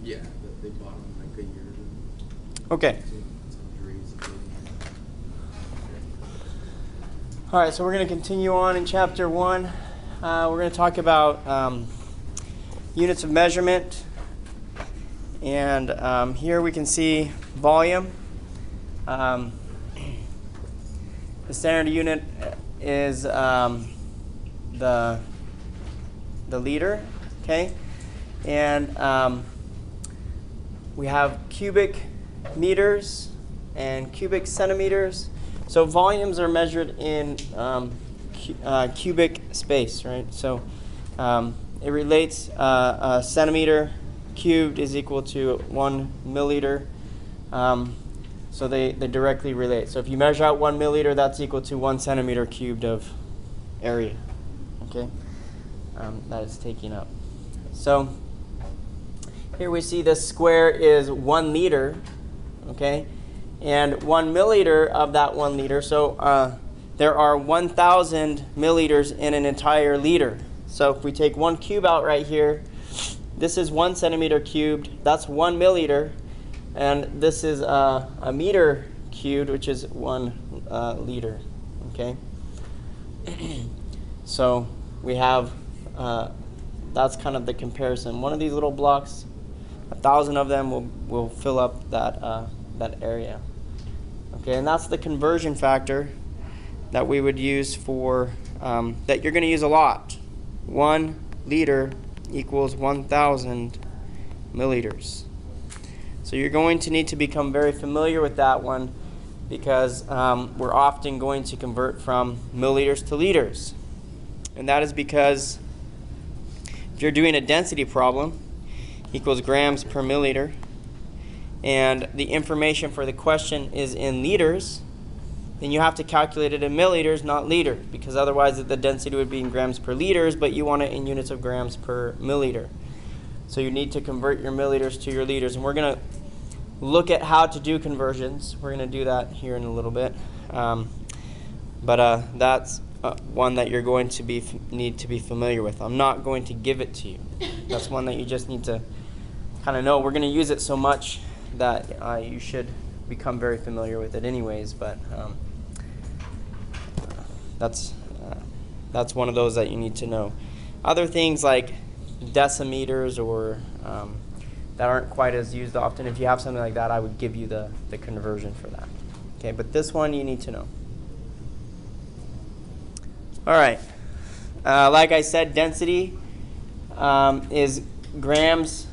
Yeah, they bought them like a year ago. Okay. All right, so we're going to continue on in chapter 1. We're going to talk about units of measurement. And here we can see volume. The standard unit is the liter, okay? And we have cubic meters and cubic centimeters. So volumes are measured in cubic space, right? So it relates a centimeter cubed is equal to 1 milliliter. So they directly relate. So if you measure out 1 milliliter, that's equal to 1 centimeter cubed of area, okay? That is taking up. So here we see the square is 1 liter, okay? And 1 milliliter of that 1 liter, so there are 1,000 milliliters in an entire liter. So if we take 1 cube out right here, this is 1 centimeter cubed, that's 1 milliliter, and this is a meter cubed, which is 1 liter, okay? So we have, that's kind of the comparison. One of these little blocks, 1,000 of them will fill up that area. Okay, and that's the conversion factor that we would use for, that you're going to use a lot. 1 liter equals 1,000 milliliters. So you're going to need to become very familiar with that one because we're often going to convert from milliliters to liters. And that is because if you're doing a density problem, equals grams per milliliter, and the information for the question is in liters, then you have to calculate it in milliliters, not liters, because otherwise the density would be in grams per liters, but you want it in units of grams per milliliter. So you need to convert your milliliters to your liters, and we're going to look at how to do conversions. We're going to do that here in a little bit, but that's one that you're going to need to be familiar with. I'm not going to give it to you. That's one that you just need to kind of know. We're going to use it so much that you should become very familiar with it anyways, but that's one of those that you need to know. Other things like decimeters or that aren't quite as used often, if you have something like that, I would give you the conversion for that. Okay, but this one you need to know. All right, like I said, density is grams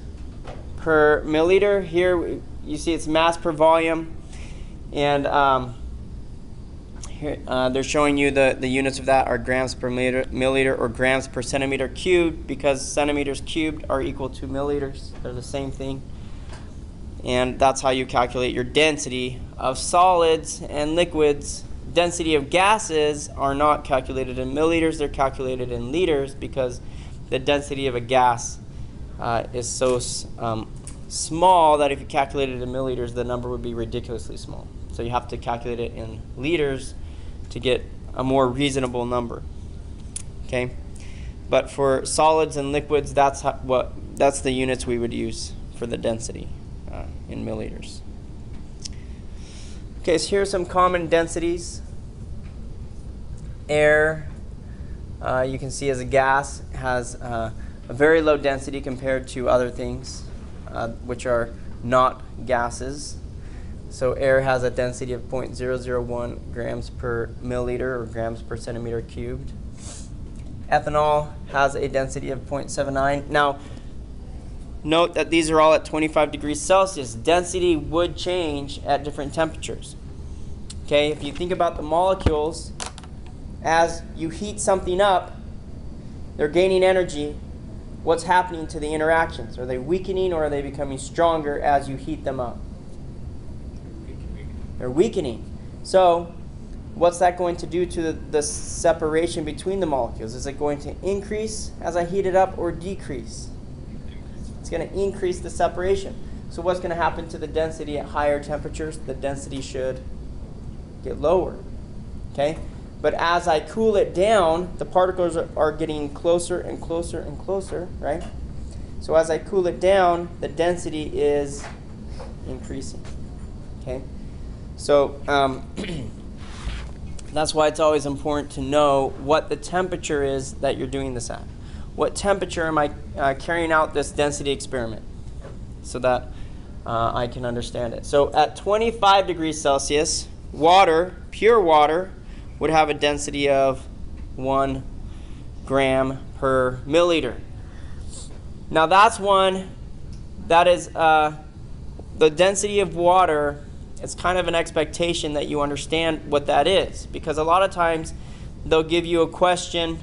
per milliliter. Here you see it's mass per volume, and here they're showing you the units of that are grams per milliliter or grams per centimeter cubed, because centimeters cubed are equal to milliliters. They're the same thing. And that's how you calculate your density of solids and liquids. Density of gases are not calculated in milliliters, they're calculated in liters, because the density of a gas is so small that if you calculate it in milliliters, the number would be ridiculously small. So you have to calculate it in liters to get a more reasonable number. Okay, but for solids and liquids, that's the units we would use for the density in milliliters. Okay, so here's some common densities. Air, you can see as a gas, has a very low density compared to other things, which are not gases. So air has a density of 0.001 grams per milliliter or grams per centimeter cubed. Ethanol has a density of 0.79. Now, note that these are all at 25 degrees Celsius. Density would change at different temperatures. Okay, if you think about the molecules, as you heat something up, they're gaining energy. What's happening to the interactions? Are they weakening or are they becoming stronger as you heat them up? They're weakening. So what's that going to do to the separation between the molecules? Is it going to increase as I heat it up or decrease? It's going to increase the separation. So what's going to happen to the density at higher temperatures? The density should get lower. Okay? But as I cool it down, the particles are getting closer and closer and closer, right? So as I cool it down, the density is increasing. Okay? So that's why it's always important to know what the temperature is that you're doing this at. What temperature am I carrying out this density experiment so that I can understand it. So at 25 degrees Celsius, water, pure water, would have a density of 1 gram per milliliter. Now that's one that is the density of water. It's kind of an expectation that you understand what that is, because a lot of times they'll give you a question,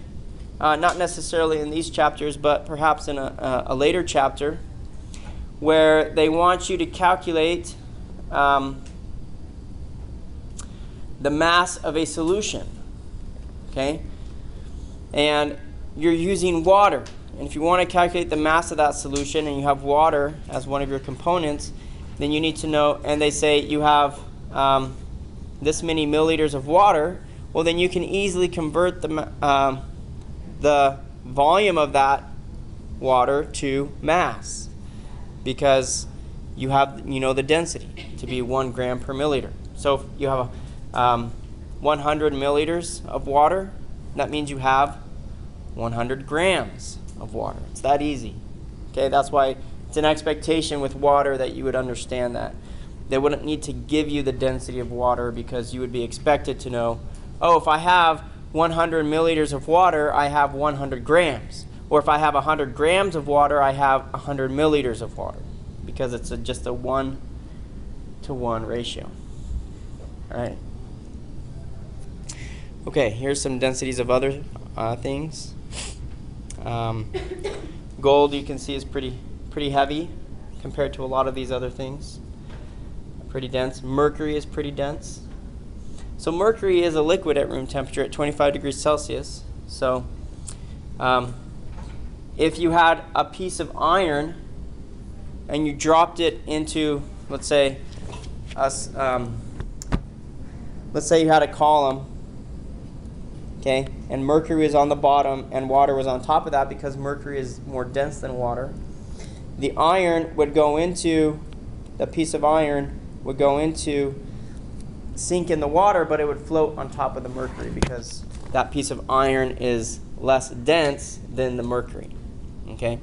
not necessarily in these chapters, but perhaps in a later chapter, where they want you to calculate the mass of a solution. Okay? And you're using water. And if you want to calculate the mass of that solution and you have water as one of your components, then you need to know, and they say you have this many milliliters of water, well then you can easily convert the volume of that water to mass, because you have, the density to be 1 gram per milliliter. So if you have 100 milliliters of water, that means you have 100 grams of water. It's that easy. Okay, that's why it's an expectation with water that you would understand that. They wouldn't need to give you the density of water, because you would be expected to know, oh, if I have 100 milliliters of water, I have 100 grams. Or if I have 100 grams of water, I have 100 milliliters of water, because it's just a 1-to-1 ratio. All right. Okay, here's some densities of other things. Gold, you can see, is pretty heavy compared to a lot of these other things. Pretty dense. Mercury is pretty dense. So mercury is a liquid at room temperature at 25 degrees Celsius. So if you had a piece of iron and you dropped it into, let's say you had a column, okay, and mercury is on the bottom and water was on top of that, because mercury is more dense than water. The iron would go into, the piece of iron would go into, sink in the water, but it would float on top of the mercury, because that piece of iron is less dense than the mercury. Okay?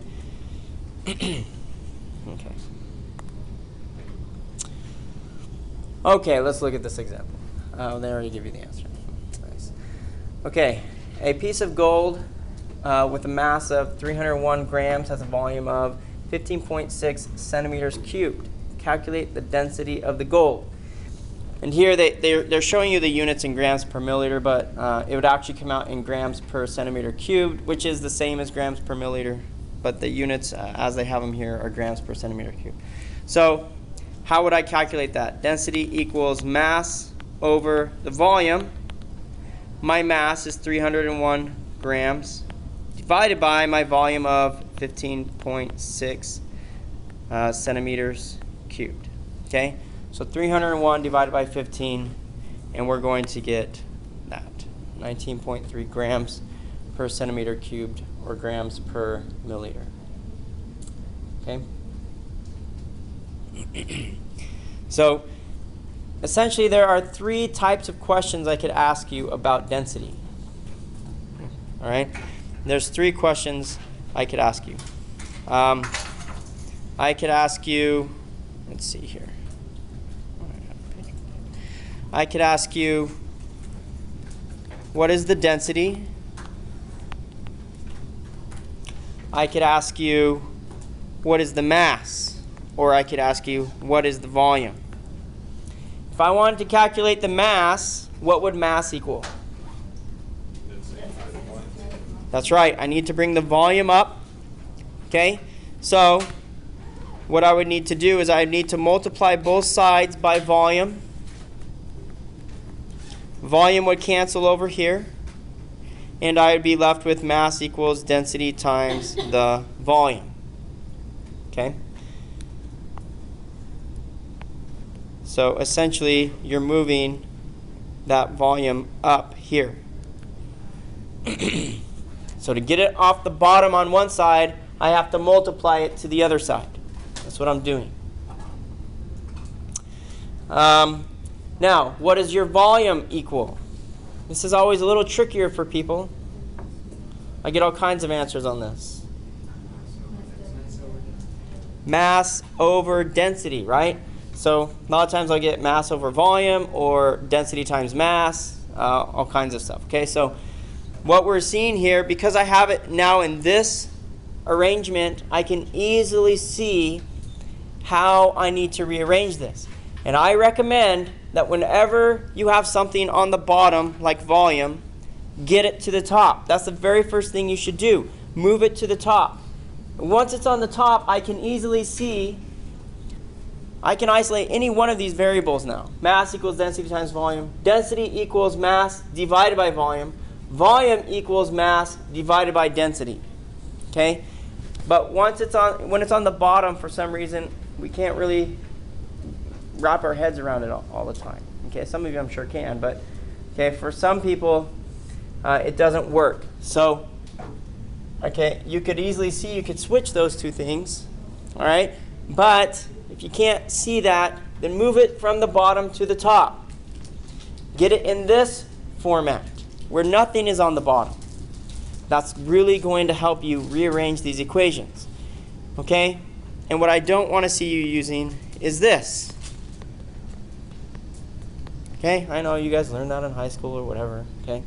Okay. Okay, let's look at this example. They already give you the answer. Nice. Okay, a piece of gold with a mass of 301 grams has a volume of 15.6 centimeters cubed. Calculate the density of the gold. And here they're showing you the units in grams per milliliter, but it would actually come out in grams per centimeter cubed, which is the same as grams per milliliter, but the units as they have them here are grams per centimeter cubed. So how would I calculate that? Density equals mass over the volume. My mass is 301 grams divided by my volume of 15.6 centimeters cubed. Okay? So 301 divided by 15, and we're going to get that, 19.3 grams per centimeter cubed, or grams per milliliter. Okay? So essentially there are 3 types of questions I could ask you about density. All right? There's 3 questions I could ask you. I could ask you, let's see here. I could ask you, what is the density? I could ask you, what is the mass? Or I could ask you, what is the volume? If I wanted to calculate the mass, what would mass equal? That's right. I need to bring the volume up. Okay? So what I would need to do is I need to multiply both sides by volume. Volume would cancel over here, and I would be left with mass equals density times the volume. Okay? So essentially, you're moving that volume up here. So to get it off the bottom on one side, I have to multiply it to the other side. That's what I'm doing. Now, what does your volume equal? This is always a little trickier for people. I get all kinds of answers on this. Mass over density, right? So a lot of times I'll get mass over volume or density times mass, all kinds of stuff. Okay, so what we're seeing here, because I have it now in this arrangement, I can easily see how I need to rearrange this. And I recommend that whenever you have something on the bottom, like volume, get it to the top. That's the very first thing you should do. Move it to the top. Once it's on the top, I can easily see, I can isolate any one of these variables now. Mass equals density times volume. Density equals mass divided by volume. Volume equals mass divided by density. Okay? But when it's on the bottom, for some reason, we can't really wrap our heads around it all the time. Okay? Some of you I'm sure can, but okay, for some people, it doesn't work. So, okay, you could easily see, you could switch those two things. All right? But if you can't see that, then move it from the bottom to the top. Get it in this format where nothing is on the bottom. That's really going to help you rearrange these equations. Okay? And what I don't want to see you using is this. Okay? I know you guys learned that in high school or whatever. Okay?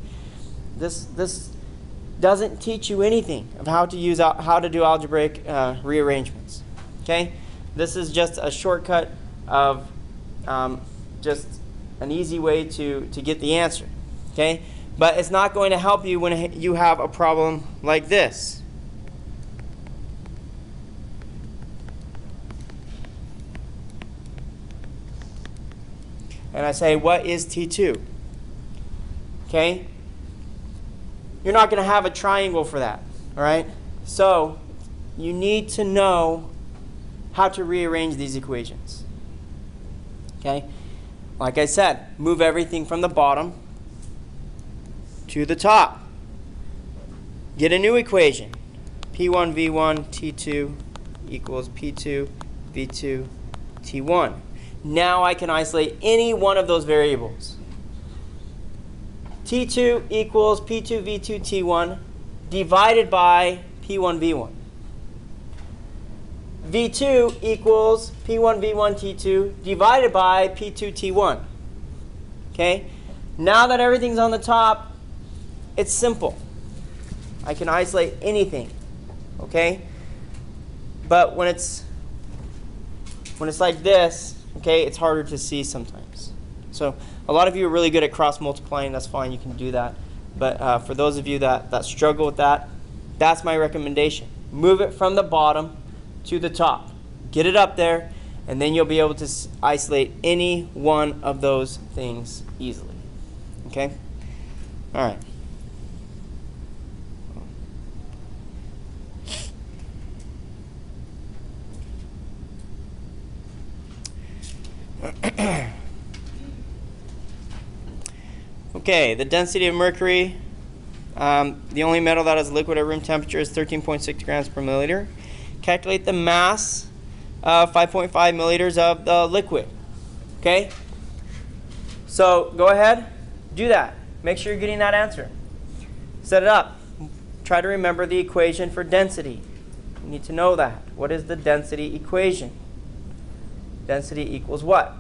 This doesn't teach you anything of how to do algebraic rearrangements. Okay? This is just a shortcut of just an easy way to get the answer. Okay? But it's not going to help you when you have a problem like this. And I say, what is T2? Okay? You're not going to have a triangle for that. All right? So you need to know how to rearrange these equations. Okay? Like I said, move everything from the bottom to the top. Get a new equation. P1 V1 T2 equals P2 V2 T1. Now I can isolate any one of those variables. T2 equals P2 V2 T1 divided by P1 V1. V2 equals P1 V1 T2 divided by P2 T1. Okay? Now that everything's on the top, it's simple. I can isolate anything. Okay? But when it's like this, okay, it's harder to see sometimes. So a lot of you are really good at cross multiplying. That's fine. You can do that. But for those of you that struggle with that, that's my recommendation. Move it from the bottom to the top. Get it up there, and then you'll be able to isolate any one of those things easily. Okay? All right. Okay, the density of mercury, the only metal that is liquid at room temperature is 13.6 grams per milliliter. Calculate the mass of 5.5 milliliters of the liquid. Okay? So go ahead, do that. Make sure you're getting that answer. Set it up. Try to remember the equation for density. You need to know that. What is the density equation? Density equals what?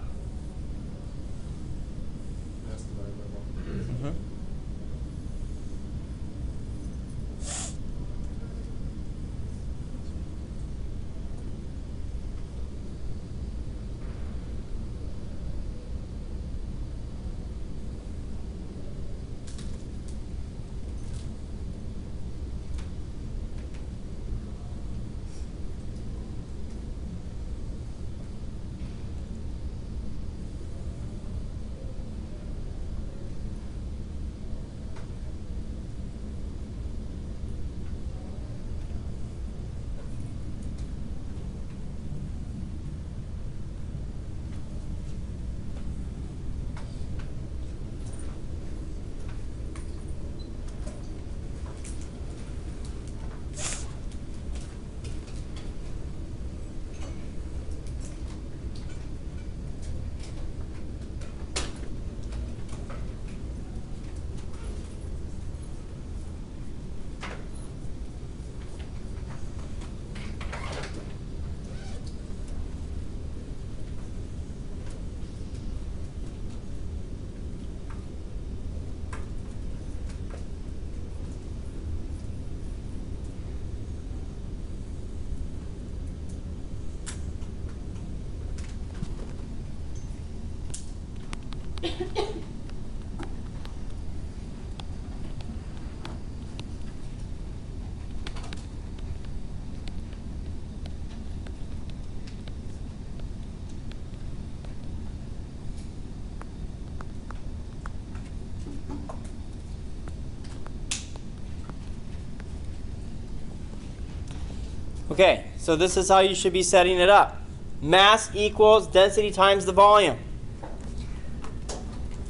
Okay, so this is how you should be setting it up. Mass equals density times the volume.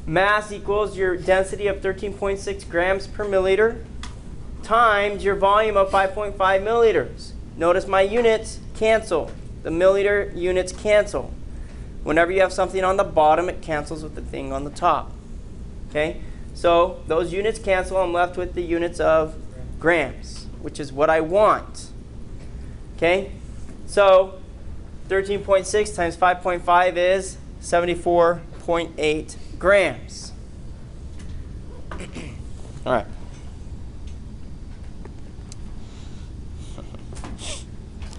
Mass equals your density of 13.6 grams per milliliter times your volume of 5.5 milliliters. Notice my units cancel. The milliliter units cancel. Whenever you have something on the bottom, it cancels with the thing on the top. Okay? So those units cancel. I'm left with the units of grams, which is what I want. Okay? So 13.6 times 5.5 is 74.8 grams. All right.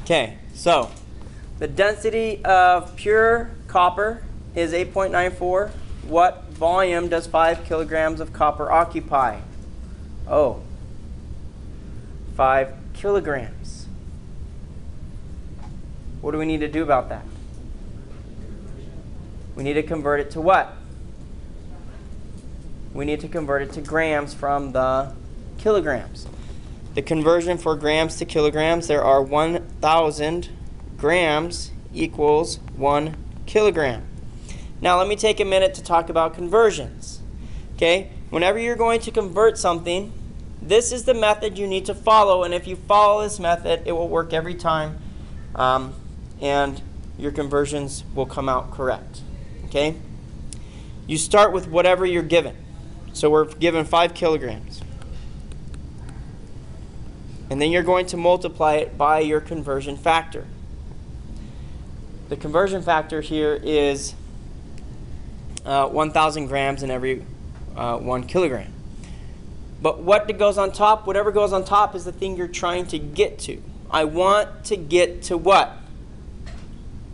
Okay, so the density of pure copper is 8.94. What volume does 5 kilograms of copper occupy? Oh, 5 kilograms. What do we need to do about that? We need to convert it to what? We need to convert it to grams from the kilograms. The conversion for grams to kilograms, there are 1,000 grams equals 1 kilogram. Now let me take a minute to talk about conversions. Okay, whenever you're going to convert something, this is the method you need to follow, and if you follow this method, it will work every time, and your conversions will come out correct. Okay, you start with whatever you're given. So we're given 5 kilograms. And then you're going to multiply it by your conversion factor. The conversion factor here is 1,000 grams in every 1 kilogram. But what goes on top, whatever goes on top is the thing you're trying to get to. I want to get to what?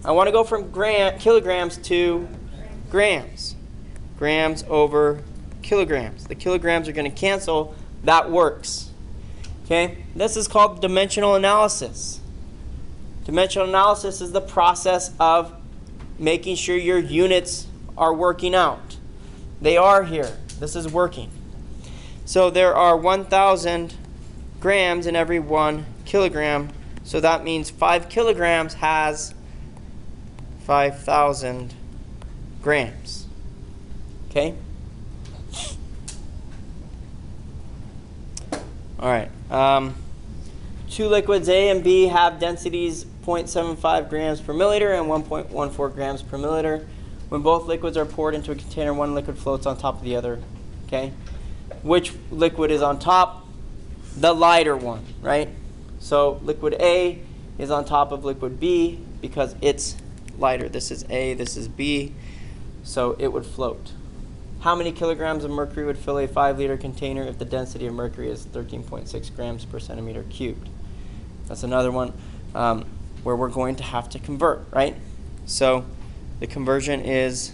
I want to go from kilograms to grams. Grams over kilograms. The kilograms are going to cancel. That works. Okay? This is called dimensional analysis. Dimensional analysis is the process of making sure your units are working out. They are here. This is working. So there are 1,000 grams in every 1 kilogram. So that means 5 kilograms has 5,000 grams. Okay? All right. Two liquids A and B have densities 0.75 grams per milliliter and 1.14 grams per milliliter. When both liquids are poured into a container, one liquid floats on top of the other. Okay? Which liquid is on top? The lighter one, right? So liquid A is on top of liquid B because it's lighter. This is A, this is B, so it would float. How many kilograms of mercury would fill a 5-liter container if the density of mercury is 13.6 grams per centimeter cubed? That's another one where we're going to have to convert, right? So the conversion is,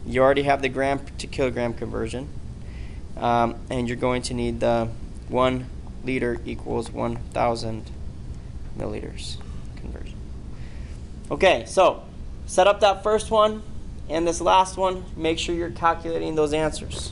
you already have the gram to kilogram conversion, and you're going to need the 1 liter equals 1,000 milliliters conversion. Okay, so set up that first one. And this last one, make sure you're calculating those answers.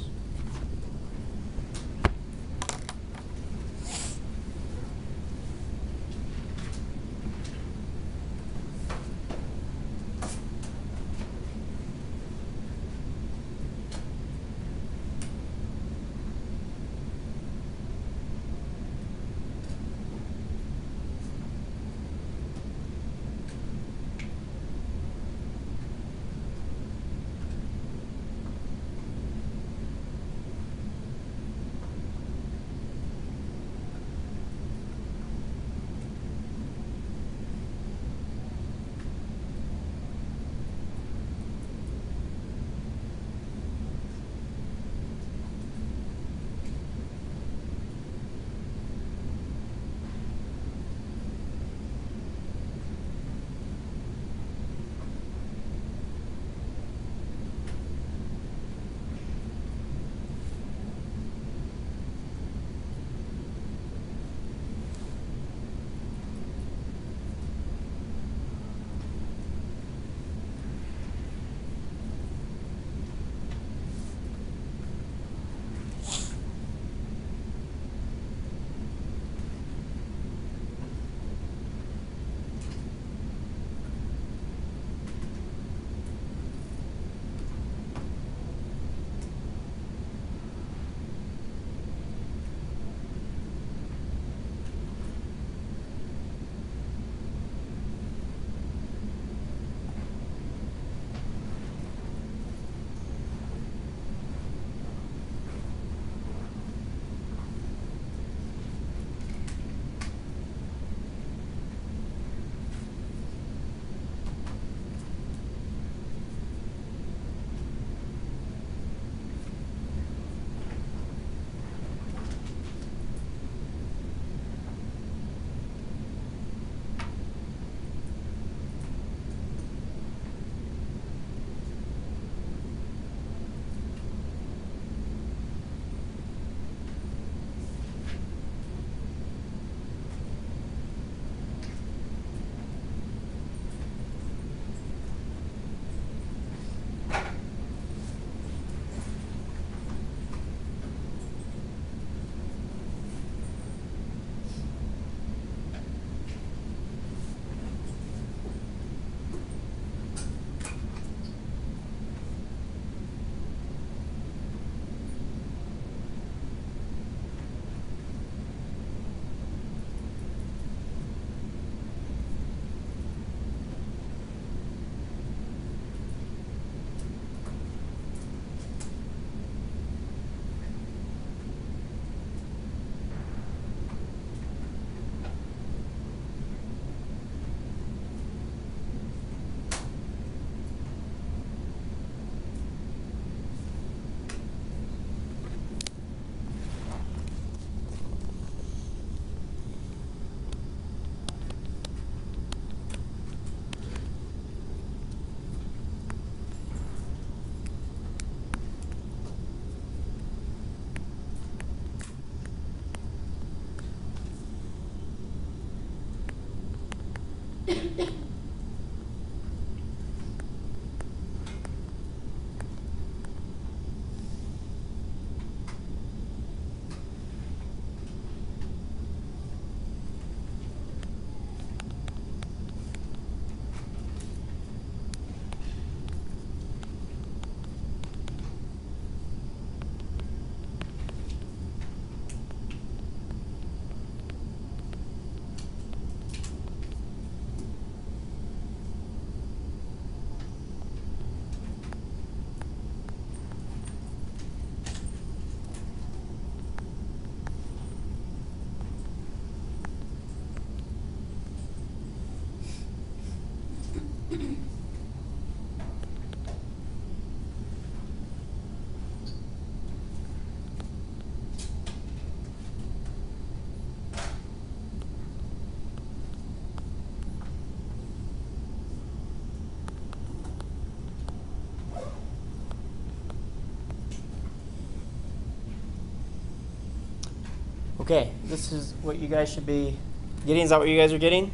Okay, this is what you guys should be getting. Is that what you guys are getting?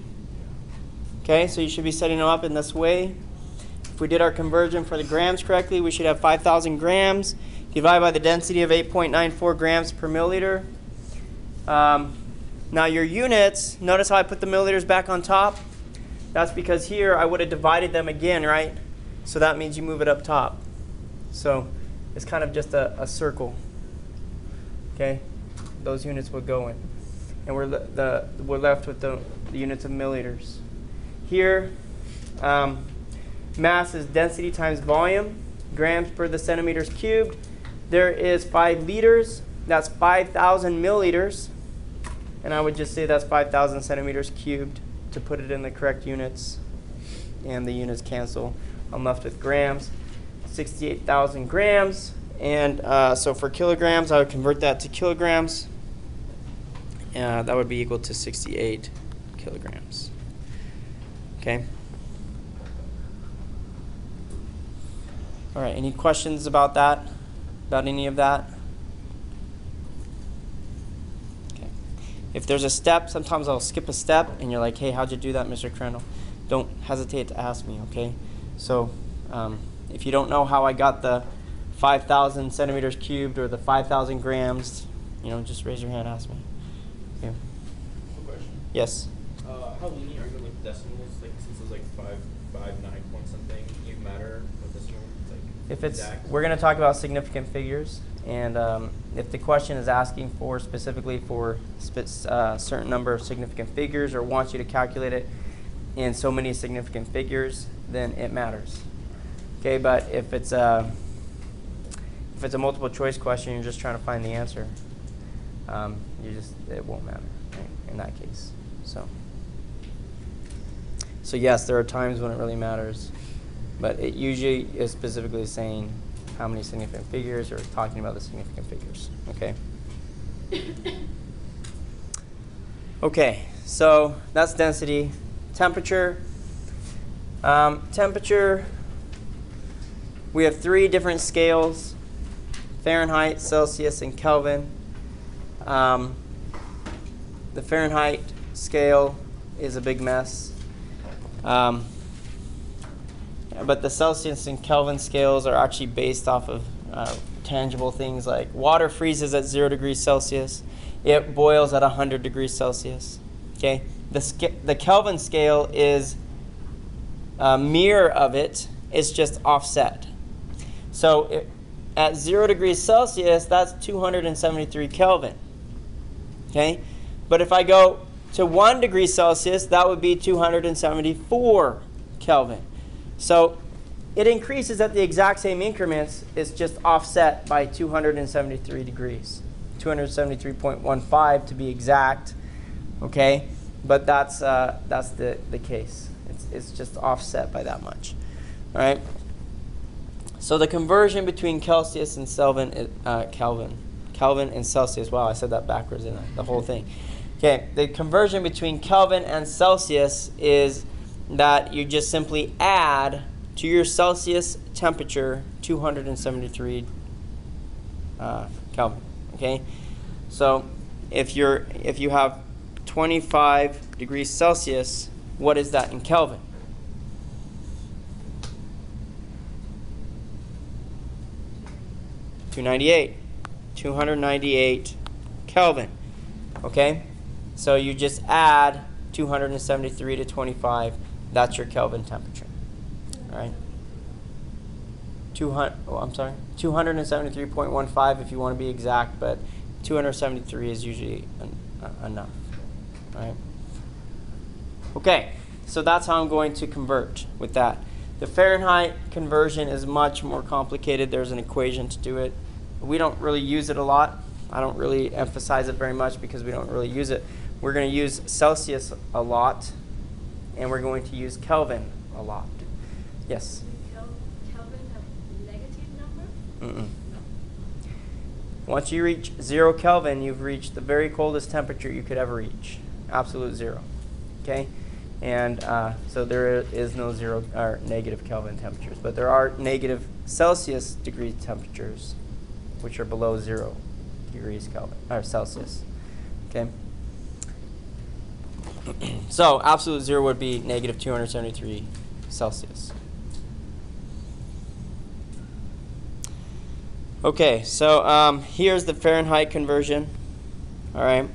Okay, so you should be setting them up in this way. If we did our conversion for the grams correctly, we should have 5,000 grams divided by the density of 8.94 grams per milliliter. Now your units, notice how I put the milliliters back on top? That's because here I would have divided them again, right? So that means you move it up top. So it's kind of just a circle. Okay? Those units would go in. And we're left with the units of milliliters. Here, mass is density times volume, grams per the centimeters cubed. There is 5 liters. That's 5,000 milliliters. And I would just say that's 5,000 centimeters cubed to put it in the correct units. And the units cancel. I'm left with grams, 68,000 grams. And so for kilograms, I would convert that to kilograms. That would be equal to 68 kilograms. Okay. All right, any questions about that? About any of that? Okay. If there's a step, sometimes I'll skip a step, and you're like, hey, how'd you do that, Mr. Crandall? Don't hesitate to ask me, okay? So if you don't know how I got the 5,000 centimeters cubed or the 5,000 grams, just raise your hand and ask me. Okay. Question. Yes? How lenient are you with decimals? Like, since it's like 559 point something, you matter with decimals? Like, If it's, exact? we're going to talk about significant figures, and if the question is asking for specifically for certain number of significant figures or wants you to calculate it in so many significant figures, then it matters. Okay, but if it's a multiple choice question, you're just trying to find the answer. It won't matter, right, in that case. So yes, there are times when it really matters, but it usually is specifically saying how many significant figures or talking about the significant figures. Okay. Okay, so that's density. Temperature. Temperature. We have 3 different scales: Fahrenheit, Celsius, and Kelvin. The Fahrenheit scale is a big mess. But the Celsius and Kelvin scales are actually based off of tangible things like water freezes at 0 degrees Celsius. It boils at 100 degrees Celsius. Okay, the Kelvin scale is a mirror of it. It's just offset. So at 0 degrees Celsius, that's 273 Kelvin. Okay, but if I go to 1 degree Celsius, that would be 274 Kelvin. So it increases at the exact same increments. It's just offset by 273 degrees, 273.15 to be exact. Okay, but that's the case. It's just offset by that much. All right. So the conversion between Celsius and Kelvin and Celsius. Wow, I said that backwards in the whole thing. Okay, the conversion between Kelvin and Celsius is that you just simply add to your Celsius temperature 273 Kelvin. Okay, so if you have 25 degrees Celsius, what is that in Kelvin? $298 Kelvin. Okay? So you just add 273 to 25. That's your Kelvin temperature. All right? 273.15 if you want to be exact, but 273 is usually enough. All right? Okay, so that's how I'm going to convert with that. The Fahrenheit conversion is much more complicated. There's an equation to do it. We don't really use it a lot. I don't really emphasize it very much because we don't really use it. We're going to use Celsius a lot, and we're going to use Kelvin a lot. Yes? Kelvin have negative number? Once you reach 0 Kelvin, you've reached the very coldest temperature you could ever reach. Absolute 0. Okay? And so there is no 0 or negative Kelvin temperatures, but there are negative Celsius degree temperatures, which are below 0 degrees Kelvin or Celsius. Okay. So absolute 0 would be negative 273 Celsius. Okay, so here's the Fahrenheit conversion. All right.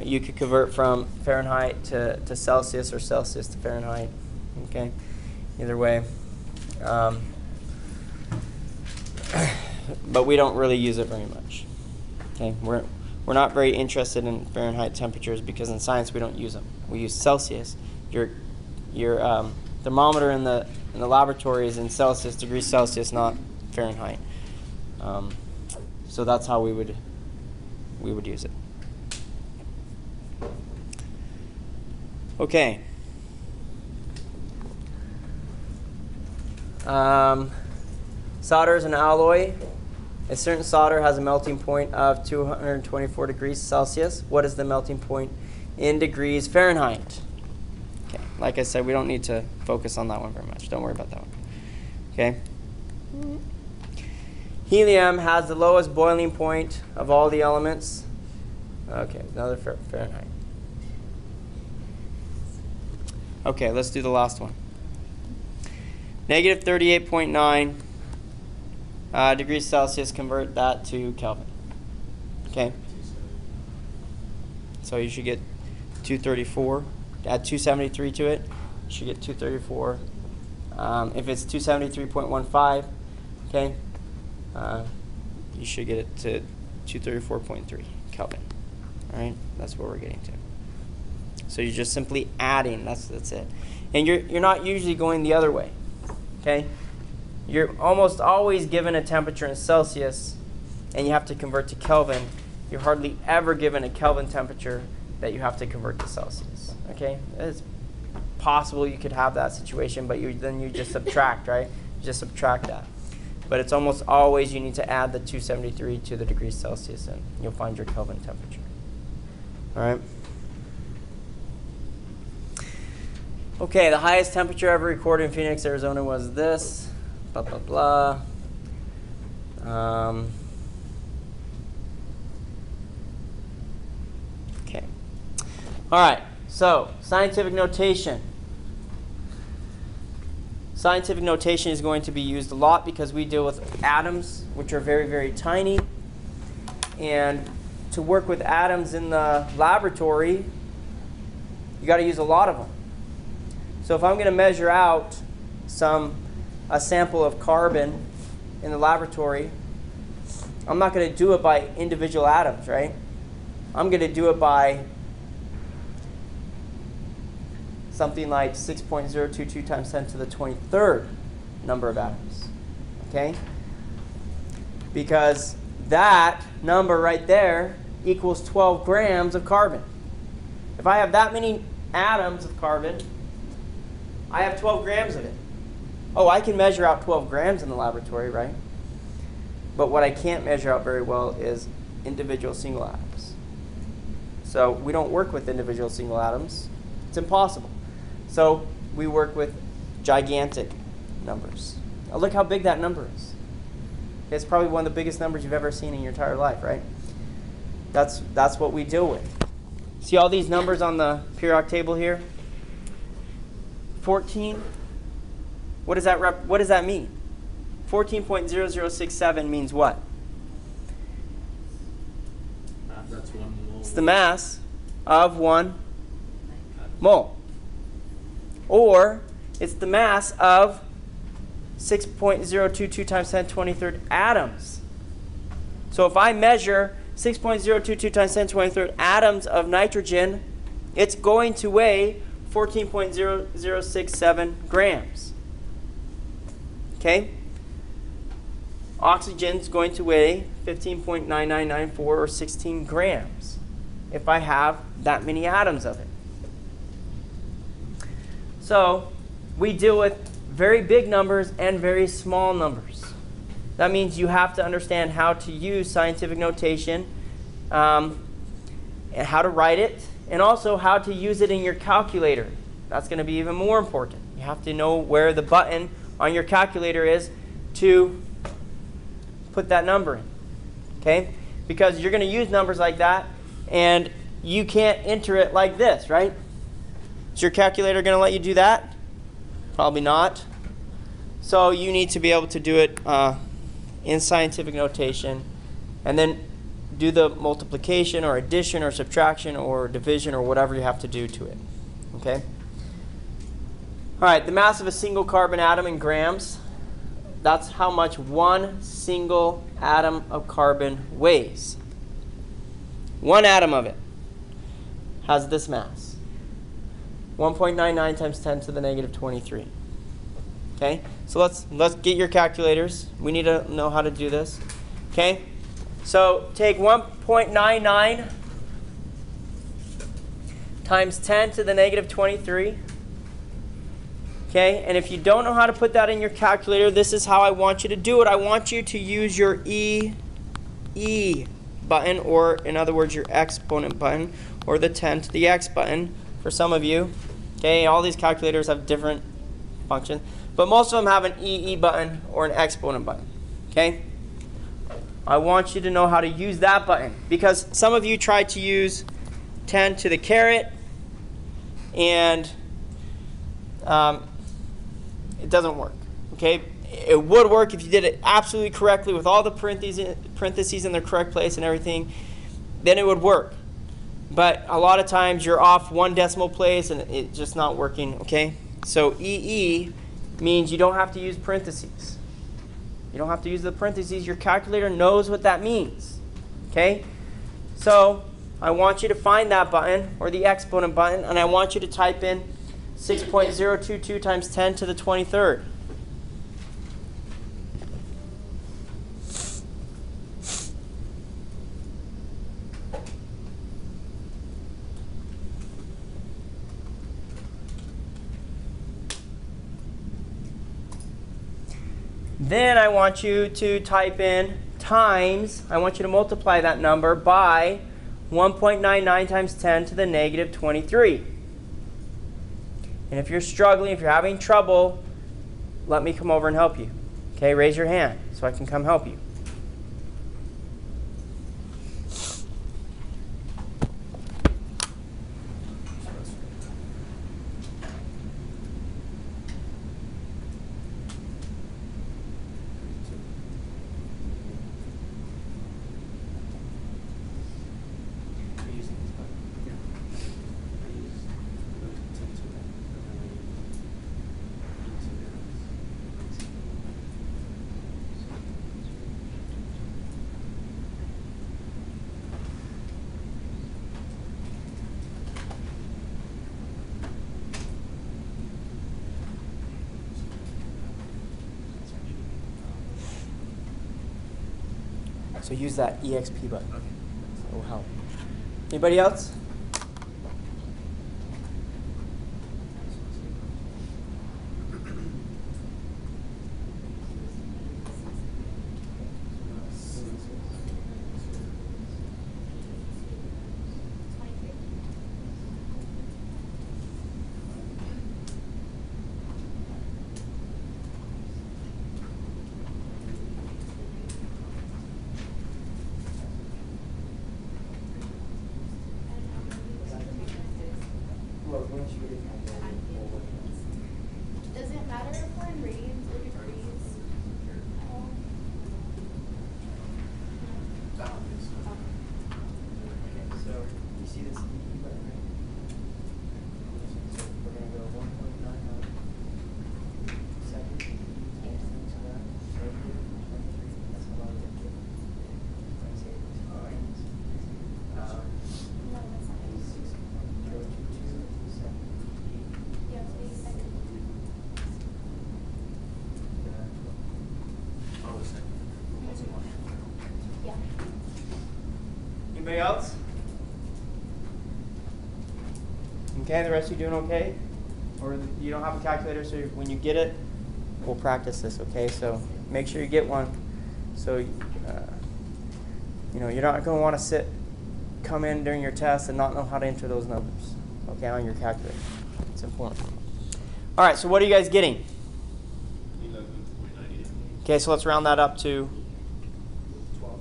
You could convert from Fahrenheit to Celsius or Celsius to Fahrenheit. Okay, either way. But we don't really use it very much. Okay, we're not very interested in Fahrenheit temperatures because in science we don't use them. We use Celsius. Your thermometer in the laboratory is in Celsius, degrees Celsius, not Fahrenheit. So that's how we would use it. Okay. Solder is an alloy. A certain solder has a melting point of 224 degrees Celsius. What is the melting point in degrees Fahrenheit? Okay. Like I said, we don't need to focus on that one very much. Don't worry about that one. Okay. Helium has the lowest boiling point of all the elements. Okay, another Fahrenheit. Okay, let's do the last one. Negative 38.9 degrees Celsius, convert that to Kelvin. Okay? So you should get 234. Add 273 to it. You should get 234. If it's 273.15, okay, you should get it to 234.3 Kelvin. All right? That's what we're getting to. So you're just simply adding. That's it. And you're not usually going the other way. Okay? You're almost always given a temperature in Celsius, and you have to convert to Kelvin. You're hardly ever given a Kelvin temperature that you have to convert to Celsius. Okay? It's possible you could have that situation, but then you just subtract, right? You just subtract that. But it's almost always you need to add the 273 to the degrees Celsius, and you'll find your Kelvin temperature. All right? Okay, the highest temperature ever recorded in Phoenix, Arizona was this. Blah, blah, blah. Okay. All right, so scientific notation. Scientific notation is going to be used a lot because we deal with atoms, which are very, very tiny. And to work with atoms in the laboratory, you got to use a lot of them. So if I'm going to measure out a sample of carbon in the laboratory, I'm not going to do it by individual atoms, right? I'm going to do it by something like 6.022 times 10 to the 23rd number of atoms, okay? Because that number right there equals 12 grams of carbon. If I have that many atoms of carbon, I have 12 grams of it. Oh, I can measure out 12 grams in the laboratory, right? But what I can't measure out very well is individual single atoms. So we don't work with individual single atoms. It's impossible. So we work with gigantic numbers. Now look how big that number is. It's probably one of the biggest numbers you've ever seen in your entire life, right? That's what we deal with. See all these numbers on the periodic table here? 14. What does that mean? 14.0067 means what? That's 1 mole. It's the mass of 1 mole. Or it's the mass of 6.022 times 10 to the 23rd atoms. So if I measure 6.022 times 10 to the 23rd atoms of nitrogen, it's going to weigh 14.0067 grams. Okay? Oxygen is going to weigh 15.9994 or 16 grams if I have that many atoms of it. So we deal with very big numbers and very small numbers. That means you have to understand how to use scientific notation, and how to write it, and also how to use it in your calculator. That's going to be even more important. You have to know where the button on your calculator is to put that number in. Okay? Because you're going to use numbers like that, and you can't enter it like this, right? Is your calculator going to let you do that? Probably not. So you need to be able to do it in scientific notation, and then do the multiplication or addition or subtraction or division or whatever you have to do to it. Okay? All right, the mass of a single carbon atom in grams. That's how much one single atom of carbon weighs. One atom of it has this mass. 1.99 times 10 to the negative 23. Okay? So let's get your calculators. We need to know how to do this. Okay? So take 1.99 times 10 to the negative 23. Okay? And if you don't know how to put that in your calculator, this is how I want you to do it. I want you to use your E button, or in other words, your exponent button, or the 10 to the x button for some of you. Okay? All these calculators have different functions, but most of them have an EE button or an exponent button. Okay? I want you to know how to use that button, because some of you tried to use 10 to the caret, and it doesn't work. Okay? It would work if you did it absolutely correctly with all the parentheses in their correct place and everything. Then it would work. But a lot of times you're off one decimal place and it's just not working. Okay? So EE means you don't have to use parentheses. You don't have to use the parentheses. Your calculator knows what that means. Okay? So I want you to find that button, or the exponent button, and I want you to type in 6.022 times 10 to the 23rd. Then I want you to type in times, I want you to multiply that number by 1.99 times 10 to the negative 23. And if you're struggling, if you're having trouble, let me come over and help you. Okay, raise your hand so I can come help you. So use that EXP button. That will help. Anybody else? matter if we're in radians or degrees? Okay, so you see this E right here? So we're going to go 1.99 second times 10 to that negative 23. That's how long we get to. Let's say it's times No, that's not it. 6.022 second E. Yeah, it's 8 seconds. Oh, the second. Wasn't one. Yeah. Anybody else? Okay, the rest of you doing okay? Or you don't have a calculator, so when you get it, we'll practice this, okay? So make sure you get one. So, you know, you're not going to want to come in during your test and not know how to enter those numbers, okay, on your calculator. It's important. All right, so what are you guys getting? 11.98. Okay, so let's round that up to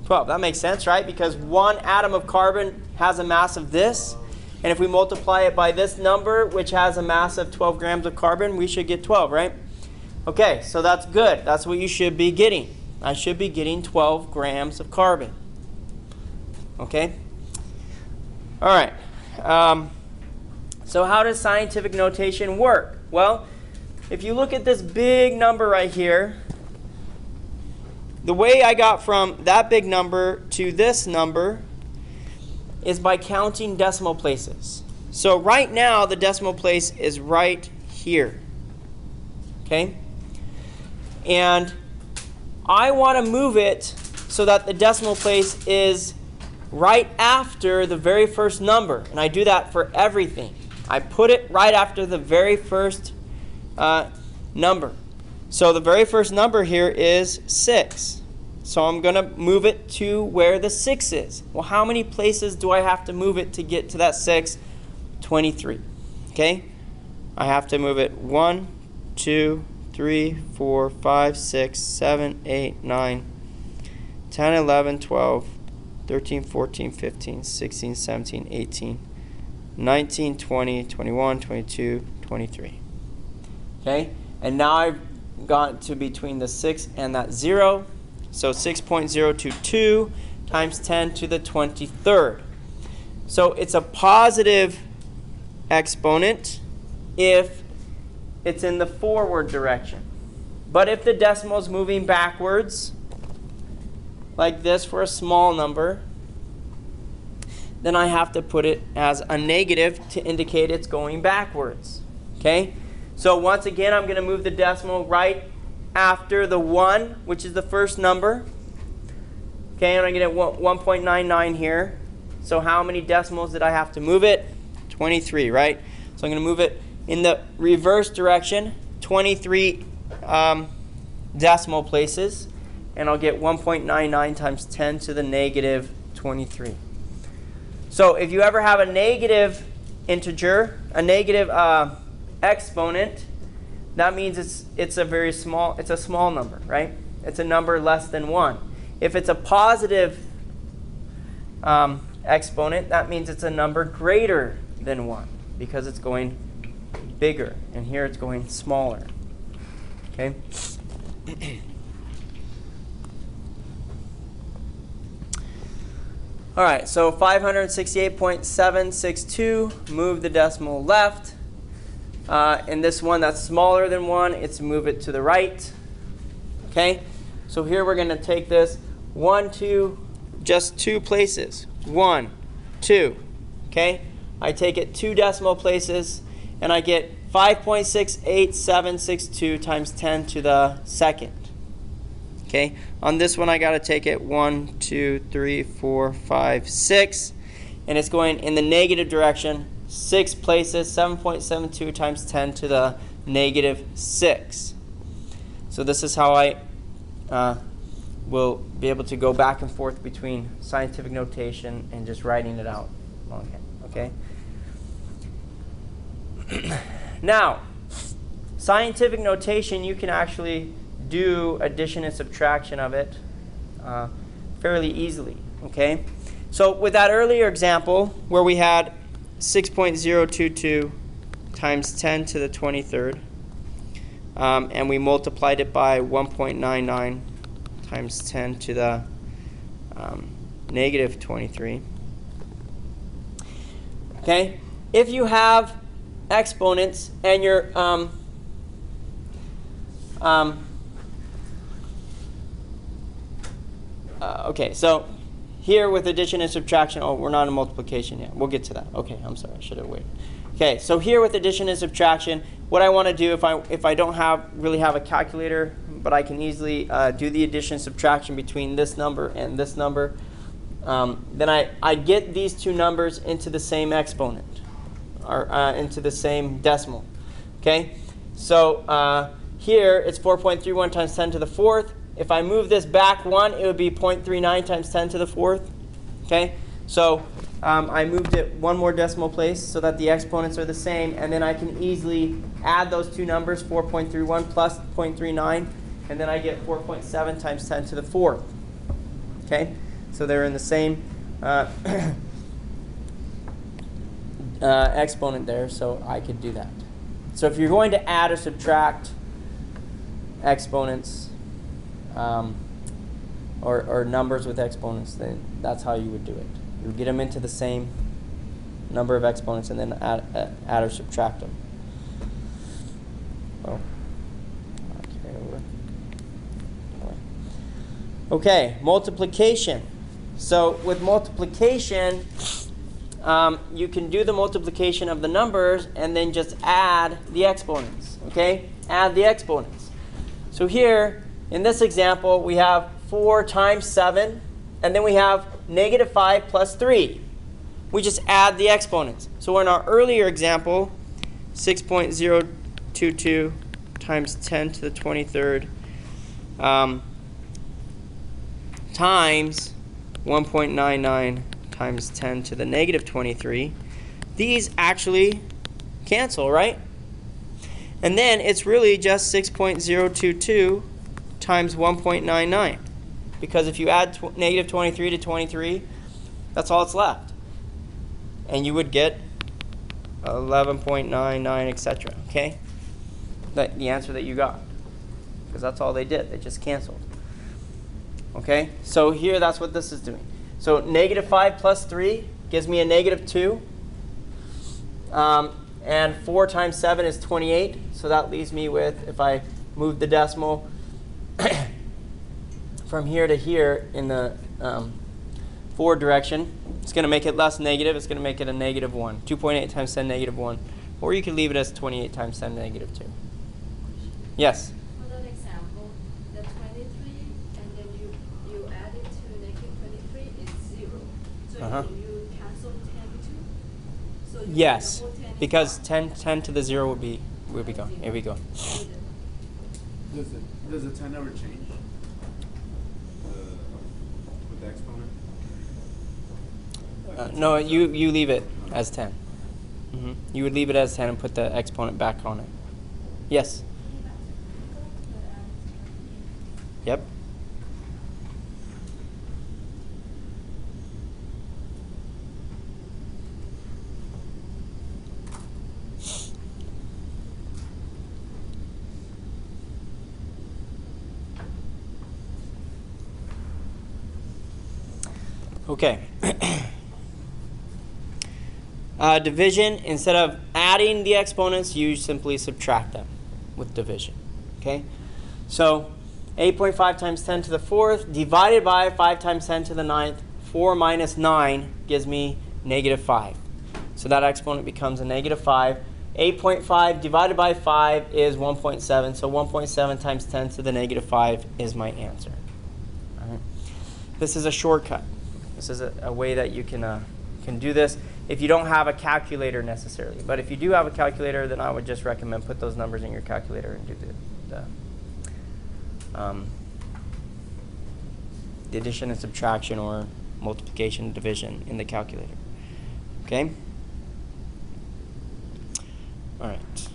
12. That makes sense, right? Because one atom of carbon has a mass of this. And if we multiply it by this number, which has a mass of 12 grams of carbon, we should get 12, right? Okay, so that's good. That's what you should be getting. I should be getting 12 grams of carbon. Okay? All right. So how does scientific notation work? Well, if you look at this big number right here, the way I got from that big number to this number is by counting decimal places. So right now, the decimal place is right here. Okay? And I want to move it so that the decimal place is right after the very first number. And I do that for everything. I put it right after the very first number. So the very first number here is 6. So I'm going to move it to where the 6 is. Well, how many places do I have to move it to get to that 6? 23. Okay? I have to move it 1, 2, 3, 4, 5, 6, 7, 8, 9, 10, 11, 12, 13, 14, 15, 16, 17, 18, 19, 20, 21, 22, 23. Okay? And now I've got to between the 6 and that 0. So 6.022 times 10 to the 23rd. So it's a positive exponent if it's in the forward direction. But if the decimal is moving backwards, like this for a small number, then I have to put it as a negative to indicate it's going backwards. Okay? So once again, I'm going to move the decimal right after the 1, which is the first number. Okay, and I get 1.99 here. So how many decimals did I have to move it? 23, right? So I'm going to move it in the reverse direction, 23 decimal places, and I'll get 1.99 times 10 to the negative 23. So if you ever have a negative integer, a negative exponent, that means it's a small number, right? It's a number less than 1. If it's a positive exponent, that means it's a number greater than 1 because it's going bigger, and here it's going smaller. Okay? All right, so 568.762, move the decimal left. And this one that's smaller than 1, it's move it to the right. Okay? So here we're going to take this 1, 2, just 2 places. 1, 2. Okay? I take it 2 decimal places, and I get 5.68762 times 10 to the second. Okay? On this one, I got to take it 1, 2, 3, 4, 5, 6. And it's going in the negative direction. 6 places, 7.72 times 10 to the negative 6. So this is how I will be able to go back and forth between scientific notation and just writing it out longhand. Okay? Now, scientific notation, you can actually do addition and subtraction of it fairly easily. Okay? So with that earlier example where we had 6.022 times 10 to the 23rd, and we multiplied it by 1.99 times 10 to the negative 23. Okay? If you have exponents and you're okay, so here with addition and subtraction, oh, we're not in multiplication yet. We'll get to that. Okay, I'm sorry, I should have waited. Okay, so here with addition and subtraction, what I want to do if I don't really have a calculator, but I can easily do the addition and subtraction between this number and this number, then I get these two numbers into the same exponent, or into the same decimal. Okay, so here it's 4.31 times 10 to the fourth. If I move this back one, it would be 0.39 times 10 to the fourth. Okay, so I moved it one more decimal place so that the exponents are the same, and then I can easily add those two numbers, 4.31 plus 0.39, and then I get 4.7 times 10 to the fourth. Okay, so they're in the same exponent there, so I could do that. So if you're going to add or subtract exponents, or numbers with exponents, then that's how you would do it. You would get them into the same number of exponents and then add or subtract them. Oh, carry over. Okay, multiplication. So with multiplication, you can do the multiplication of the numbers and then just add the exponents. Okay, add the exponents. So here, in this example, we have 4 times 7, and then we have negative 5 plus 3. We just add the exponents. So in our earlier example, 6.022 times 10 to the 23rd times 1.99 times 10 to the negative 23. These actually cancel, right? And then it's really just 6.022 times 1.99. Because if you add negative 23 to 23, that's all that's left. And you would get 11.99, etc. Okay? The answer that you got. Because that's all they did. They just canceled. Okay? So here, that's what this is doing. So negative 5 plus 3 gives me a negative 2. And 4 times 7 is 28. So that leaves me with, if I move the decimal from here to here in the forward direction, it's going to make it less negative. It's going to make it a negative 1. 2.8 times 10 negative 1. Or you can leave it as 28 times 10 negative 2. Yes? For that example, the 23, and then you add it to negative 23 is 0. So you cancel 10 too? So you Yes, the whole 10 because is 10 to the 0 will be gone. Here we go. Does the 10 ever change with the exponent? No, you leave it as 10. You would leave it as 10 and put the exponent back on it. Yes? Yep. Okay. Division, instead of adding the exponents, you simply subtract them with division. Okay? So 8.5 times 10 to the 4th divided by 5 times 10 to the 9th. 4 minus 9 gives me negative 5. So that exponent becomes a negative 5. 8.5 divided by 5 is 1.7. So 1.7 times 10 to the negative 5 is my answer. All right. This is a shortcut. This is a way that you can do this if you don't have a calculator necessarily. But if you do have a calculator, then I would just recommend put those numbers in your calculator and do the addition and subtraction or multiplication and division in the calculator. Okay? All right.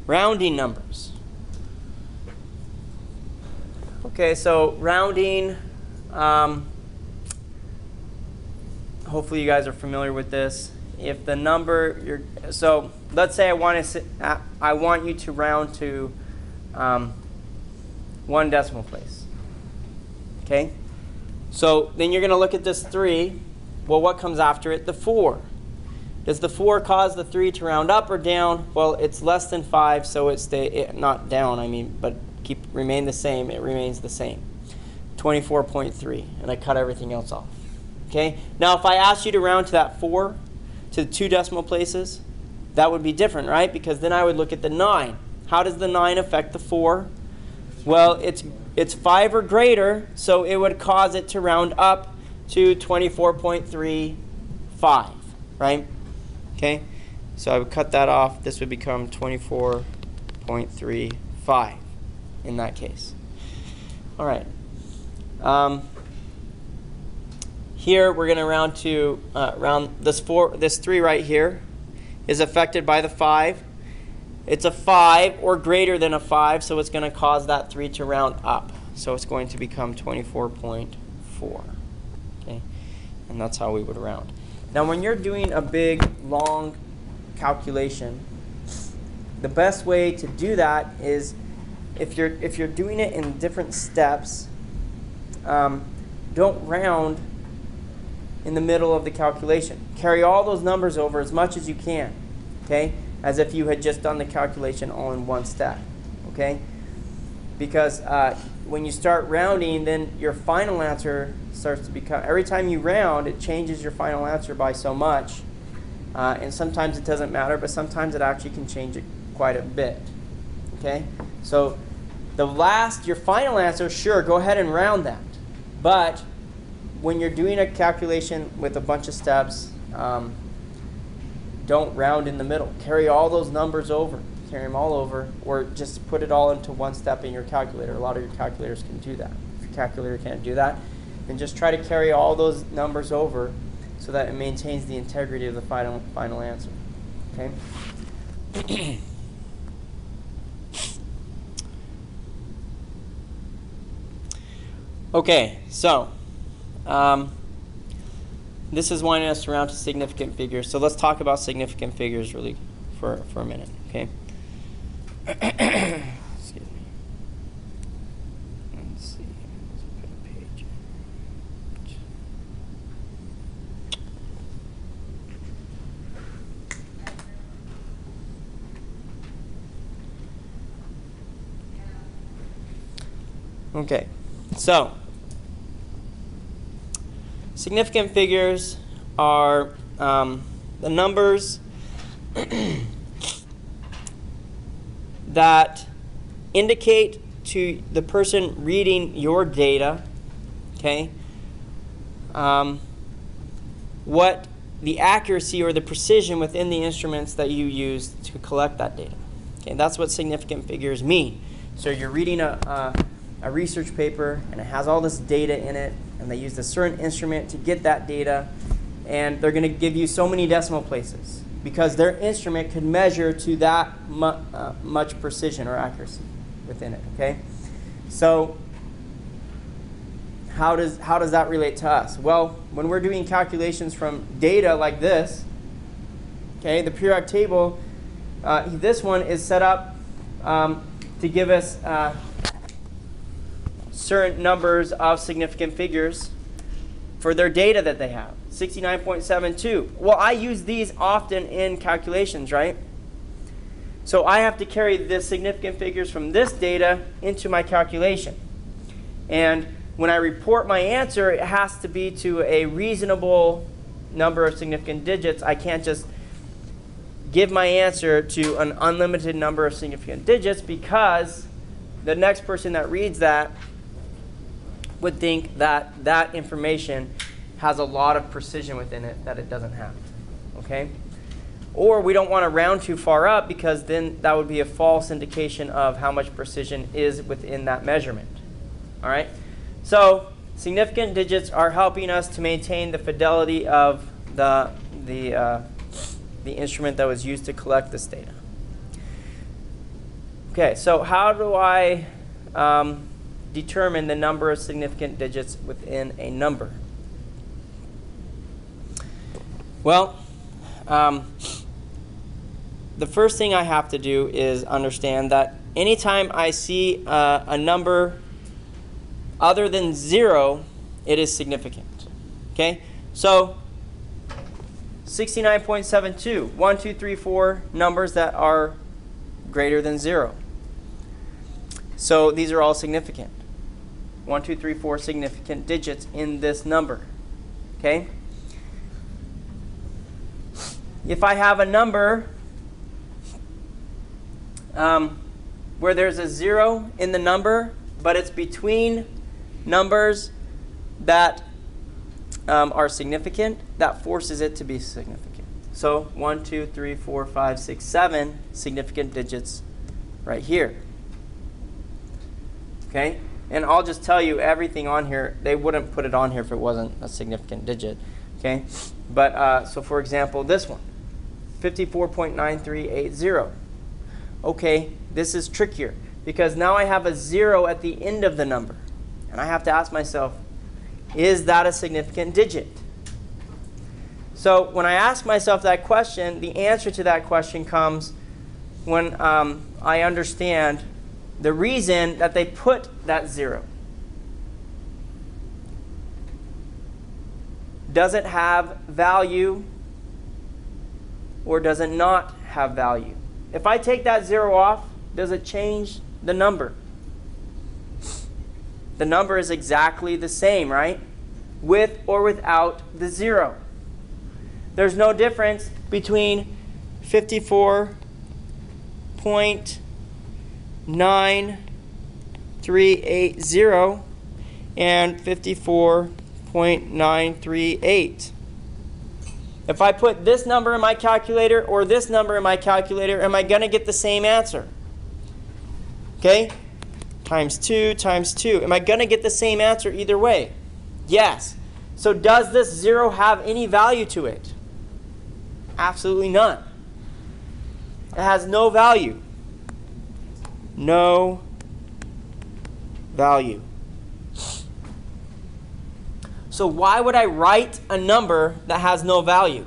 Rounding numbers. Okay, so rounding, hopefully you guys are familiar with this. If the number, so let's say I want you to round to 1 decimal place. Okay? So then you're going to look at this 3. Well, what comes after it? The 4. Does the 4 cause the 3 to round up or down? Well, it's less than 5, so not down, I mean, but remain the same. It remains the same. 24.3, and I cut everything else off. Okay? Now, if I asked you to round to that 4, to 2 decimal places, that would be different, right? Because then I would look at the 9. How does the 9 affect the 4? Well, it's 5 or greater, so it would cause it to round up to 24.35, right? Okay? So I would cut that off. This would become 24.35 in that case. All right. Here we're going to round to this 3 right here is affected by the 5. It's a 5 or greater than a 5, so it's going to cause that 3 to round up. So it's going to become 24.4. Okay, and that's how we would round. Now, when you're doing a big, long calculation, the best way to do that is if you're doing it in different steps, don't round in the middle of the calculation. Carry all those numbers over as much as you can, okay? As if you had just done the calculation all in one step, okay? Because when you start rounding, then your final answer starts to become, every time you round, it changes your final answer by so much. And sometimes it doesn't matter, but sometimes it actually can change it quite a bit, okay? So your final answer, sure, go ahead and round that. But when you're doing a calculation with a bunch of steps, don't round in the middle. Carry all those numbers over. Carry them all over, or just put it all into one step in your calculator. A lot of your calculators can do that. If your calculator can't do that, then just try to carry all those numbers over so that it maintains the integrity of the final answer. Okay? Okay, so this is wanting us to round to significant figures. So let's talk about significant figures really for a minute, okay? Excuse me. Let's see. Let's put a page. Okay, so significant figures are the numbers that indicate to the person reading your data, okay, what the accuracy or the precision within the instruments that you use to collect that data. Okay, that's what significant figures mean. So you're reading a research paper, and it has all this data in it, and they use a certain instrument to get that data, and they're going to give you so many decimal places because their instrument could measure to that much precision or accuracy within it. Okay, so how does that relate to us? Well, when we're doing calculations from data like this, okay, the periodic table, this one is set up to give us certain numbers of significant figures for their data that they have. 69.72. Well, I use these often in calculations, right? So I have to carry the significant figures from this data into my calculation. And when I report my answer, it has to be to a reasonable number of significant digits. I can't just give my answer to an unlimited number of significant digits, because the next person that reads that would think that that information has a lot of precision within it that it doesn't have. Okay? Or we don't want to round too far up, because then that would be a false indication of how much precision is within that measurement. All right? So significant digits are helping us to maintain the fidelity of the instrument that was used to collect this data. Okay, so how do I determine the number of significant digits within a number? the first thing I have to do is understand that anytime I see a number other than 0, it is significant. Okay? So 69.72, 1, 2, 3, 4 numbers that are greater than 0. So these are all significant. 1, 2, 3, 4 significant digits in this number. Okay? If I have a number where there's a 0 in the number, but it's between numbers that are significant, that forces it to be significant. So 1, 2, 3, 4, 5, 6, 7 significant digits right here. Okay? And I'll just tell you everything on here. They wouldn't put it on here if it wasn't a significant digit. Okay? But so for example, this one, 54.9380. Okay, this is trickier because now I have a 0 at the end of the number. And I have to ask myself, is that a significant digit? So when I ask myself that question, the answer to that question comes when I understand the reason that they put that 0. Does it have value or does it not have value? If I take that 0 off, does it change the number? The number is exactly the same, right? With or without the 0. There's no difference between 54.9380 and 54.938. If I put this number in my calculator or this number in my calculator, am I going to get the same answer? Okay? Times 2 times 2. Am I going to get the same answer either way? Yes. So does this 0 have any value to it? Absolutely none. It has no value. No value. So why would I write a number that has no value?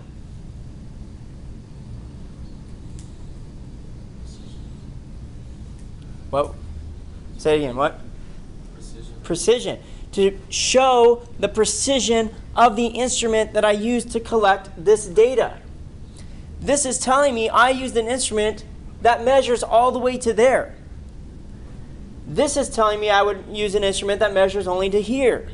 What? Say it again. What? Precision. Precision. To show the precision of the instrument that I used to collect this data. This is telling me I used an instrument that measures all the way to there. This is telling me I would use an instrument that measures only to here.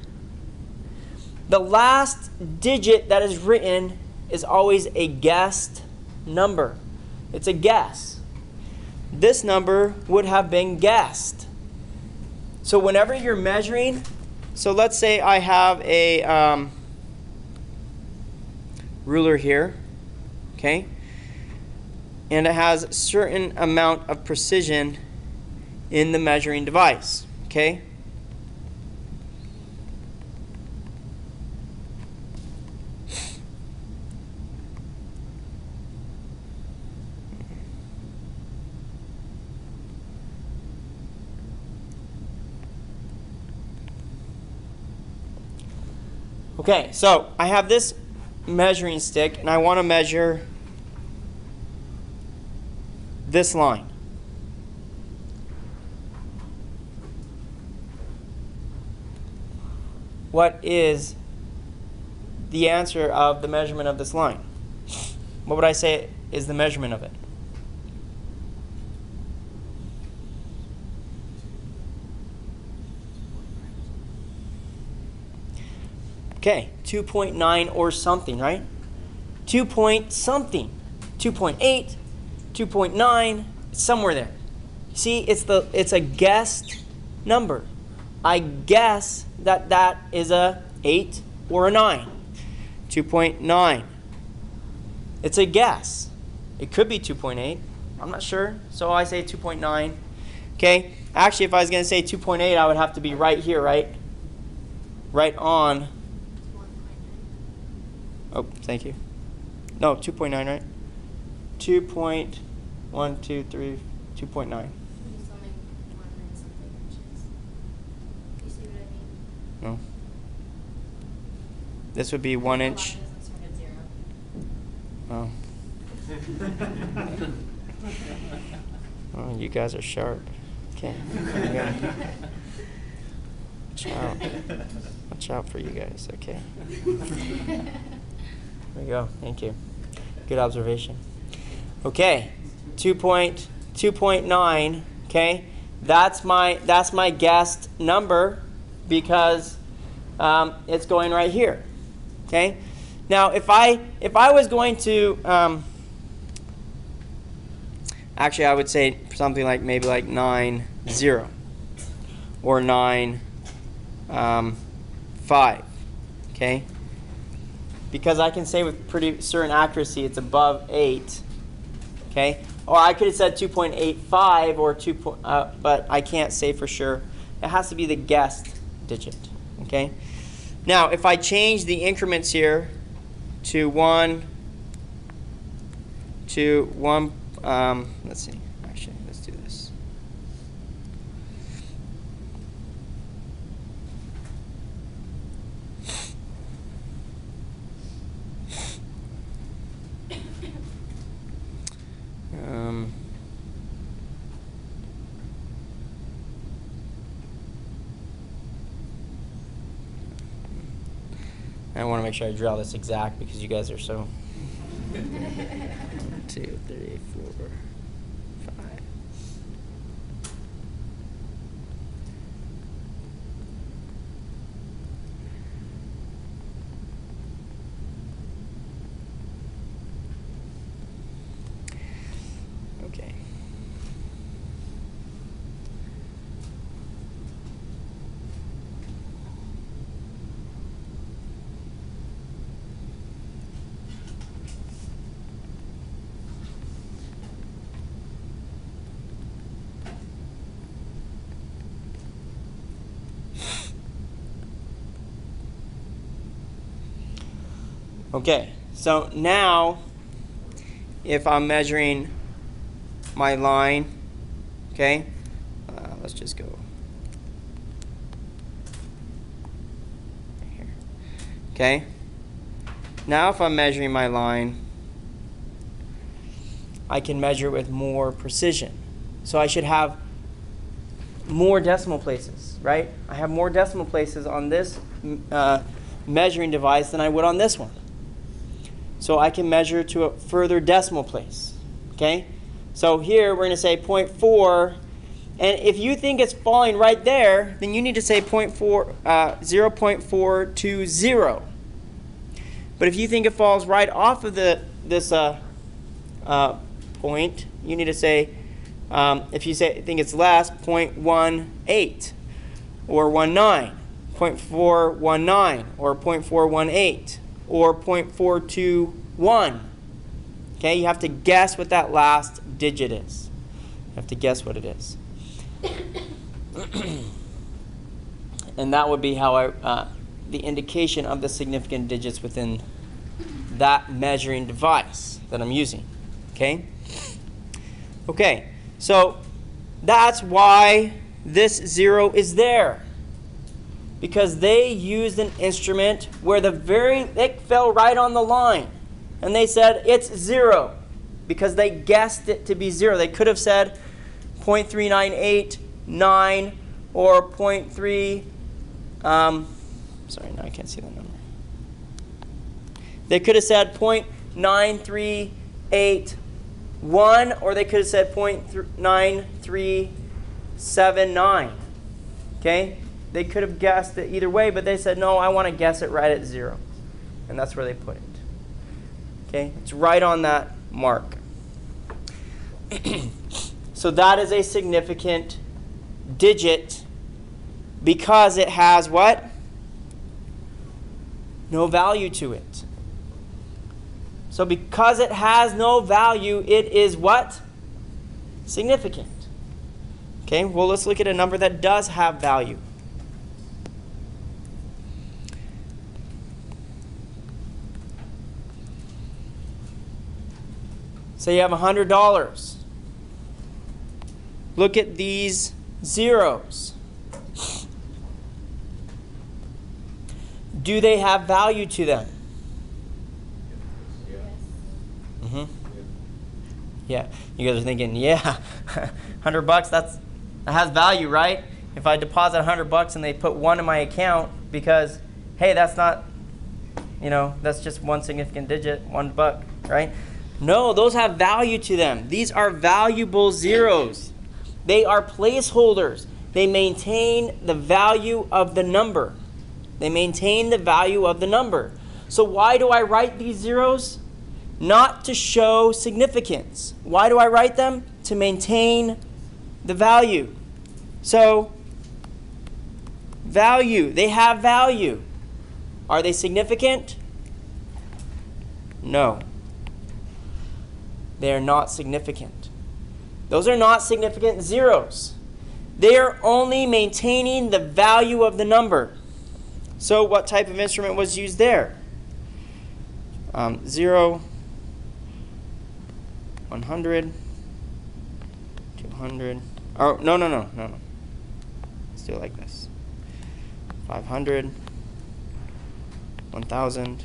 The last digit that is written is always a guessed number. It's a guess. This number would have been guessed. So whenever you're measuring, so let's say I have a ruler here, okay? And it has a certain amount of precision in the measuring device, okay? Okay, so I have this measuring stick, and I want to measure this line. What is the answer of the measurement of this line? What would I say is the measurement of it? Okay, 2.9 or something, right? 2 point something. 2.8, 2.9, somewhere there. See, it's a guessed number. I guess that that is a 8 or a 9. 2.9. It's a guess. It could be 2.8. I'm not sure. So I say 2.9. Okay? Actually, if I was going to say 2.8, I would have to be right here, right? Right on. Oh, thank you. No, 2.9, right? 2.1, 2, 3, 2.9. It's only 1 and something inches. You see what I mean? No. This would be 1 inch. Line doesn't start at 0. Oh. Oh, you guys are sharp. Okay. There we go. Watch out. Watch out for you guys. Okay. There we go. Thank you. Good observation. Okay. 2.9. Okay. That's my guessed number because it's going right here. Okay. Now, if I was going to actually, I would say something like maybe like 9, 0 or 9, 5. Okay. Because I can say with pretty certain accuracy it's above 8. Okay. Or I could have said 2.85 or 2. But I can't say for sure. It has to be the guessed digit. Okay. Now, if I change the increments here to 1 to 1, let's see. Actually, let's do this. I want to make sure I draw this exact because you guys are so. 1, 2, 3, 4, 5. Okay. Okay, so now if I'm measuring my line, okay, let's just go here. Okay, now if I'm measuring my line, I can measure with more precision. So I should have more decimal places, right? I have more decimal places on this measuring device than I would on this one. So I can measure to a further decimal place. Okay? So here we're going to say 0.4. And if you think it's falling right there, then you need to say 0.420. But if you think it falls right off of this point, you need to say, if you think it's less, 0.18 or 19, 0.419 or 0.418. Or 0.421. Okay, you have to guess what that last digit is. You have to guess what it is. And that would be how the indication of the significant digits within that measuring device that I'm using. Okay? Okay, so that's why this 0 is there. Because they used an instrument where it fell right on the line. And they said it's 0 because they guessed it to be 0. They could have said 0.3989 or 0.3. Sorry, no, I can't see that number. They could have said 0.9381 or they could have said 0.9379. Okay? They could have guessed it either way, but they said, no, I want to guess it right at 0. And that's where they put it. Okay? It's right on that mark. So that is a significant digit because it has what? No value to it. So because it has no value, it is what? Significant. Okay, well, let's look at a number that does have value. Say you have $100. Look at these zeros. Do they have value to them? Yeah. Yes. Mm-hmm. Yeah, you guys are thinking, yeah, $100, that has value, right? If I deposit $100 and they put 1 in my account because, hey, that's not, that's just one significant digit, $1, right? No, those have value to them. These are valuable zeros. They are placeholders. They maintain the value of the number. They maintain the value of the number. So why do I write these zeros? Not to show significance. Why do I write them? To maintain the value. So, value. They have value. Are they significant? No. They are not significant. Those are not significant zeros. They are only maintaining the value of the number. So what type of instrument was used there? 0, 100, 200. Oh, no. Let's do it like this. 500, 1,000.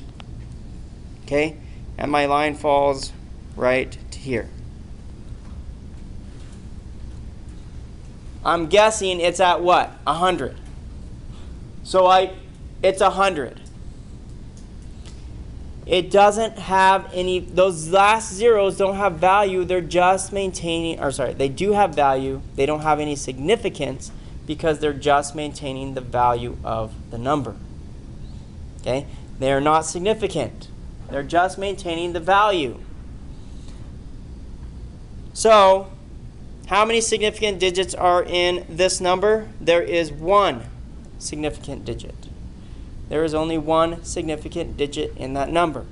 Okay? And my line falls right to here. I'm guessing it's at what? 100. So it's 100. It doesn't have any, those last zeros don't have value. They're just maintaining, they do have value. They don't have any significance because they're just maintaining the value of the number. Okay? They are not significant. They're just maintaining the value. So, how many significant digits are in this number? There is one significant digit. There is only one significant digit in that number.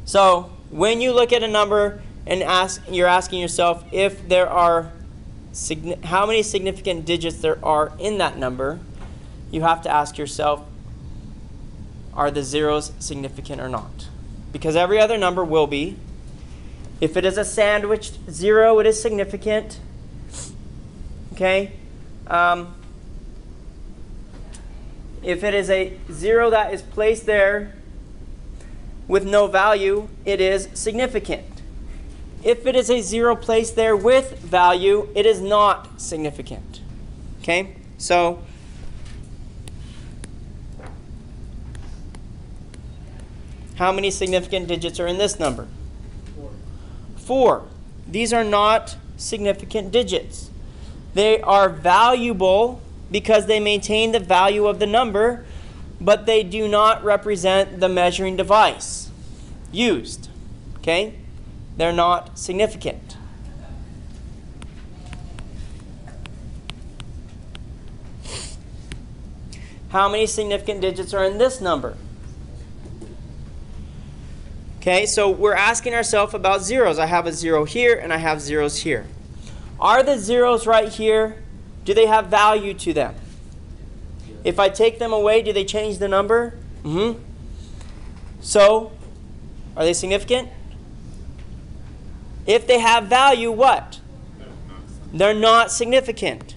So, when you look at a number and you're asking yourself if there are how many significant digits there are in that number, you have to ask yourself, are the zeros significant or not? Because every other number will be. If it is a sandwiched zero, it is significant. Okay? If it is a zero that is placed there with no value, it is significant. If it is a zero placed there with value, it is not significant. Okay? So, how many significant digits are in this number? 4. These are not significant digits. They are valuable because they maintain the value of the number, but they do not represent the measuring device used. Okay? They're not significant. How many significant digits are in this number? Okay, so we're asking ourselves about zeros. I have a 0 here and I have zeros here. Are the zeros right here, do they have value to them? If I take them away, do they change the number? So, are they significant? If they have value, what? They're not significant.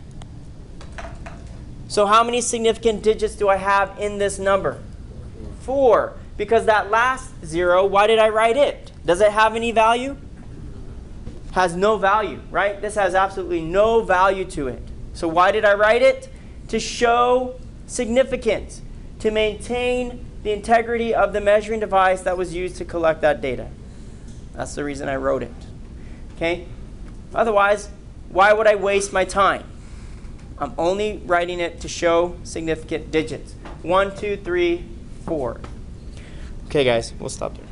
So how many significant digits do I have in this number? 4. Because that last 0, why did I write it? Does it have any value? Has no value, right? This has absolutely no value to it. So why did I write it? To show significance, to maintain the integrity of the measuring device that was used to collect that data. That's the reason I wrote it. Okay? Otherwise, why would I waste my time? I'm only writing it to show significant digits. 1, 2, 3, 4. Okay, guys, we'll stop there.